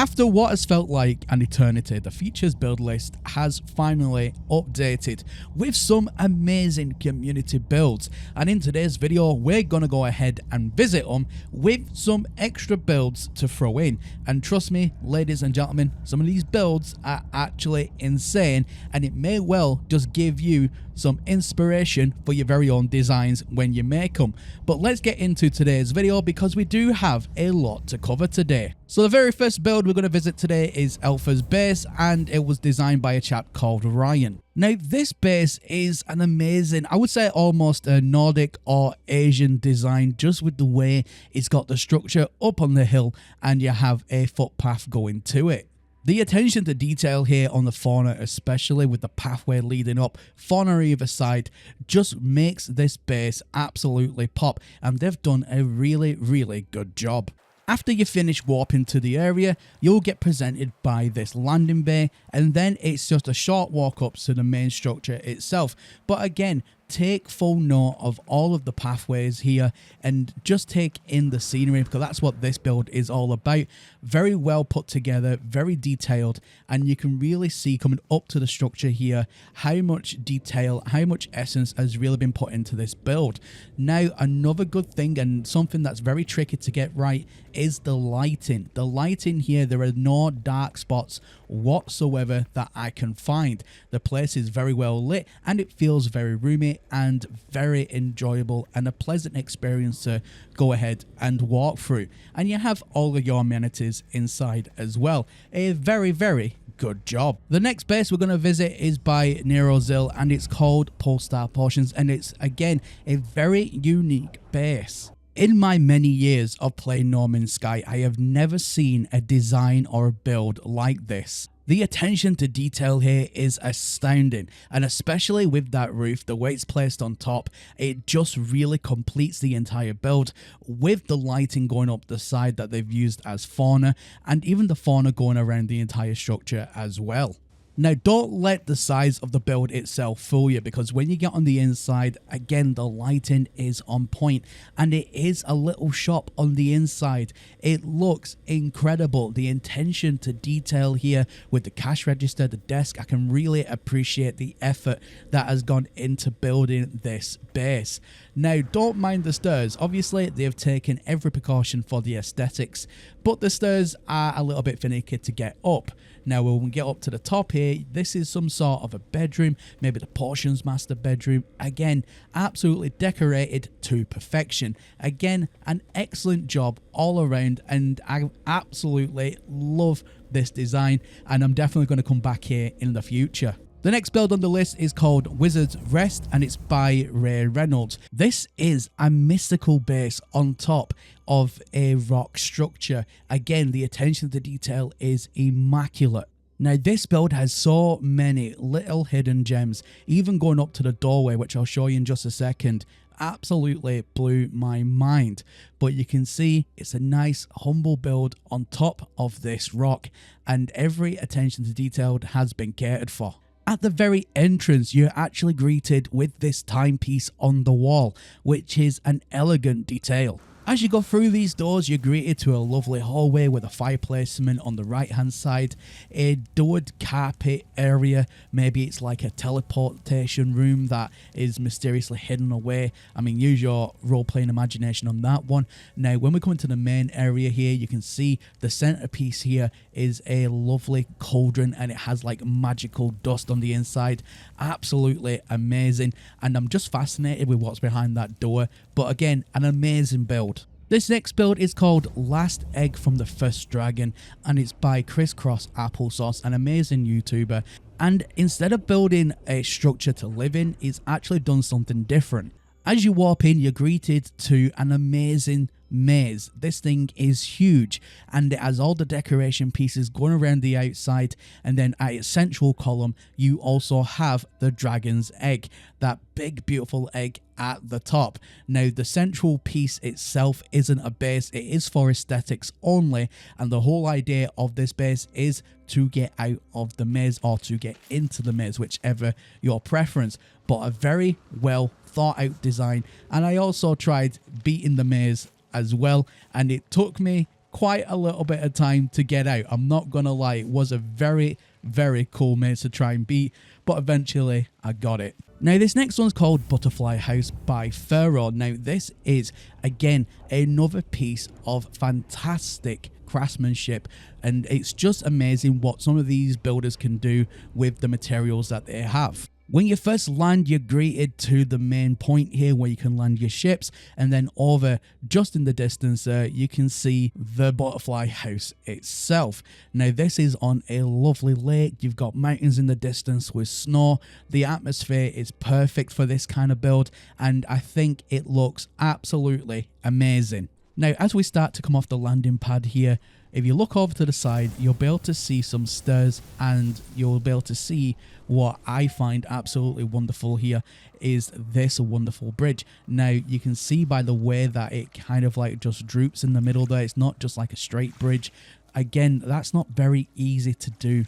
After what has felt like an eternity, the features build list has finally updated with some amazing community builds, and in today's video we're gonna go ahead and visit them with some extra builds to throw in. And trust me, ladies and gentlemen, some of these builds are actually insane, and it may well just give you some inspiration for your very own designs when you make them. But let's get into today's video because we do have a lot to cover today. So the very first build we're going to visit today is Alpha's base, and it was designed by a chap called Ryan. Now this base is an amazing, I would say almost a Nordic or Asian design, just with the way it's got the structure up on the hill and you have a footpath going to it. The attention to detail here on the fauna, especially with the pathway leading up, fauna either side, just makes this base absolutely pop, and they've done a really good job. After you finish warping to the area, you'll get presented by this landing bay, and then it's just a short walk up to the main structure itself. But again, take full note of all of the pathways here and just take in the scenery, because that's what this build is all about. Very well put together, very detailed, and you can really see coming up to the structure here how much detail, how much essence has really been put into this build. Now another good thing, and something that's very tricky to get right, is the lighting. The lighting here, there are no dark spots whatsoever that I can find. The place is very well lit and it feels very roomy and very enjoyable and a pleasant experience to go ahead and walk through. And you have all of your amenities inside as well. A very good job. The next base we're going to visit is by Nerozil, and it's called Pstar Potions, and it's again a very unique base. In my many years of playing No Man's Sky, I have never seen a design or a build like this. The attention to detail here is astounding, and especially with that roof, the way it's placed on top, it just really completes the entire build, with the lighting going up the side that they've used as fauna, and even the fauna going around the entire structure as well. Now don't let the size of the build itself fool you, because when you get on the inside, again the lighting is on point, and it is a little shop on the inside. It looks incredible. The attention to detail here with the cash register, the desk, I can really appreciate the effort that has gone into building this base. Now don't mind the stairs. Obviously they've taken every precaution for the aesthetics, but the stairs are a little bit finicky to get up. Now when we get up to the top here, this is some sort of a bedroom, maybe the Potions Master bedroom. Again, absolutely decorated to perfection. Again, an excellent job all around, and I absolutely love this design, and I'm definitely going to come back here in the future. The next build on the list is called Wizard's Rest, and it's by Ray Reynolds. This is a mystical base on top of a rock structure. Again, the attention to detail is immaculate. Now this build has so many little hidden gems, even going up to the doorway, which I'll show you in just a second. Absolutely blew my mind. But you can see it's a nice humble build on top of this rock, and every attention to detail has been catered for. At the very entrance, you're actually greeted with this timepiece on the wall, which is an elegant detail. As you go through these doors, you're greeted to a lovely hallway with a fire placement on the right hand side, a doored carpet area, maybe it's like a teleportation room that is mysteriously hidden away. I mean, use your role-playing imagination on that one. Now when we come into the main area here, you can see the centerpiece here is a lovely cauldron, and it has like magical dust on the inside. Absolutely amazing, and I'm just fascinated with what's behind that door. But again, an amazing build. This next build is called Last Egg from the First Dragon, and it's by Crisscross Applesauce, an amazing YouTuber. And instead of building a structure to live in, he's actually done something different. As you warp in, you're greeted to an amazing maze. This thing is huge, and it has all the decoration pieces going around the outside, and then at its central column you also have the dragon's egg, that big beautiful egg at the top. Now the central piece itself isn't a base, it is for aesthetics only, and the whole idea of this base is to get out of the maze or to get into the maze, whichever your preference. But a very well thought out design, and I also tried beating the maze as well, and it took me quite a little bit of time to get out. I'm not gonna lie, it was a very, very cool maze to try and beat, but eventually I got it. Now this next one's called Butterfly House by Pharaoh. Now this is again another piece of fantastic craftsmanship, and it's just amazing what some of these builders can do with the materials that they have. When you first land, you're greeted to the main point here where you can land your ships, and then over just in the distance you can see the butterfly house itself. Now this is on a lovely lake. You've got mountains in the distance with snow. The atmosphere is perfect for this kind of build, and I think it looks absolutely amazing. Now as we start to come off the landing pad here, if you look over to the side, you'll be able to see some stairs, and you'll be able to see what I find absolutely wonderful here is this wonderful bridge. Now you can see by the way that it kind of like just droops in the middle there. It's not just like a straight bridge. Again, that's not very easy to do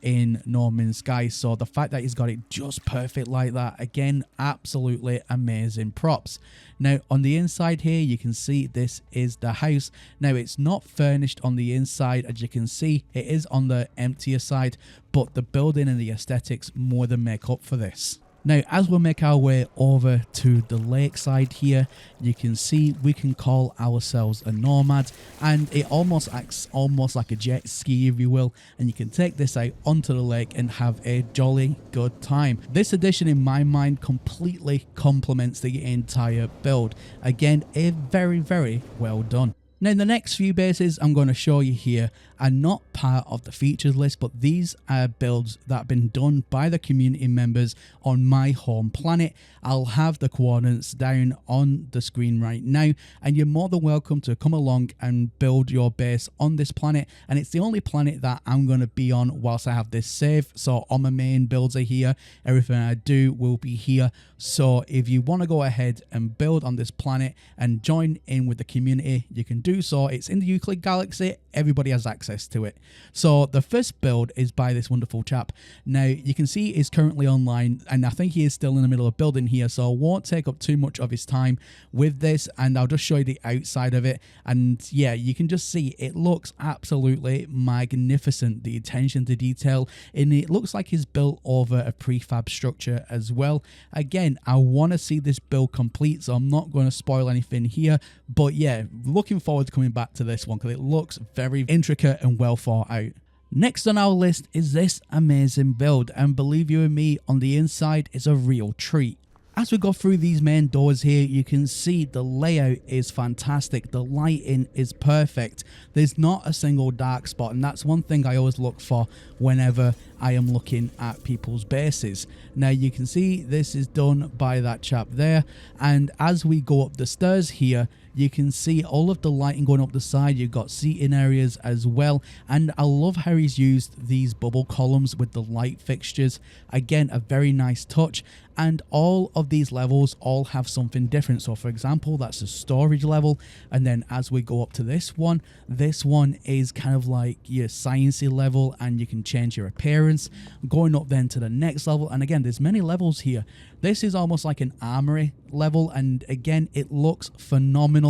in No Man's Sky, so the fact that he's got it just perfect like that, again, absolutely amazing props. Now on the inside here you can see this is the house. Now it's not furnished on the inside, as you can see it is on the emptier side, but the building and the aesthetics more than make up for this. Now as we make our way over to the lakeside here, you can see we can call ourselves a nomad, and it almost acts almost like a jet ski, if you will, and you can take this out onto the lake and have a jolly good time. This addition in my mind completely complements the entire build. Again, a very, very well done. Now the next few bases I'm going to show you here are not part of the features list, but these are builds that have been done by the community members on my home planet. I'll have the coordinates down on the screen right now, and you're more than welcome to come along and build your base on this planet. And it's the only planet that I'm going to be on whilst I have this save, so all my main builds are here, everything I do will be here. So if you want to go ahead and build on this planet and join in with the community, you can do so. It's in the Euclid Galaxy, everybody has access to it. So the first build is by this wonderful chap. Now you can see he's currently online, and I think he is still in the middle of building here, so I won't take up too much of his time with this, and I'll just show you the outside of it. And yeah, you can just see it looks absolutely magnificent, the attention to detail, and it looks like he's built over a prefab structure as well. Again, I want to see this build complete, so I'm not going to spoil anything here, but yeah, looking forward to coming back to this one because it looks very intricate and well thought out. Next on our list is this amazing build, and believe you me, on the inside is a real treat. As we go through these main doors here, you can see the layout is fantastic. The lighting is perfect. There's not a single dark spot, and that's one thing I always look for whenever I am looking at people's bases. Now you can see this is done by that chap there, and as we go up the stairs here, you can see all of the lighting going up the side. You've got seating areas as well, and I love how he's used these bubble columns with the light fixtures. Again, a very nice touch, and all of these levels all have something different. So for example, that's a storage level, and then as we go up to this one is kind of like your sciencey level, and you can change your appearance. Going up then to the next level, and again there's many levels here. This is almost like an armory level, and again it looks phenomenal.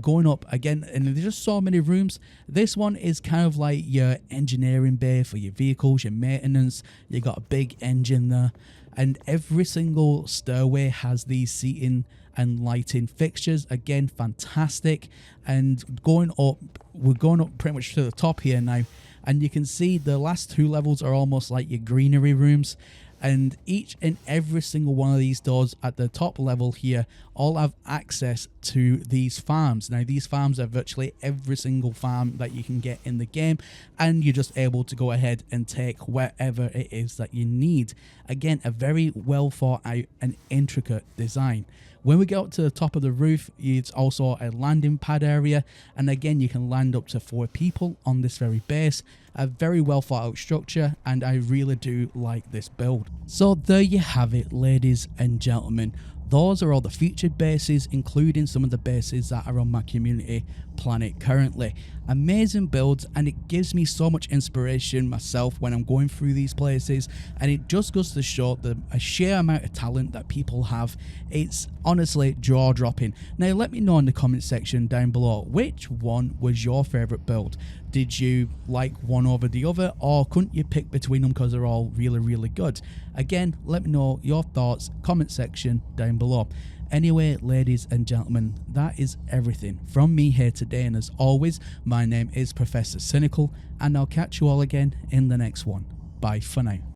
Going up again, and there's just so many rooms. This one is kind of like your engineering bay for your vehicles, your maintenance. You got a big engine there, and every single stairway has these seating and lighting fixtures. Again, fantastic. And going up, we're going up pretty much to the top here now, and you can see the last two levels are almost like your greenery rooms, and each and every single one of these doors at the top level here all have access to these farms. Now these farms are virtually every single farm that you can get in the game, and you're just able to go ahead and take wherever it is that you need. Again, a very well thought out and intricate design. When we get up to the top of the roof, it's also a landing pad area, and again you can land up to 4 people on this very base. A very well thought out structure, and I really do like this build. So there you have it, ladies and gentlemen. Those are all the featured bases, including some of the bases that are on my community planet currently. Amazing builds, and it gives me so much inspiration myself when I'm going through these places, and it just goes to show the sheer amount of talent that people have. It's honestly jaw-dropping. Now let me know in the comment section down below, which one was your favourite build? Did you like one over the other, or couldn't you pick between them because they're all really good? Again, let me know your thoughts, comment section down below. Anyway, ladies and gentlemen, that is everything from me here today, and as always, my name is Professor Cynical, and I'll catch you all again in the next one. Bye for now.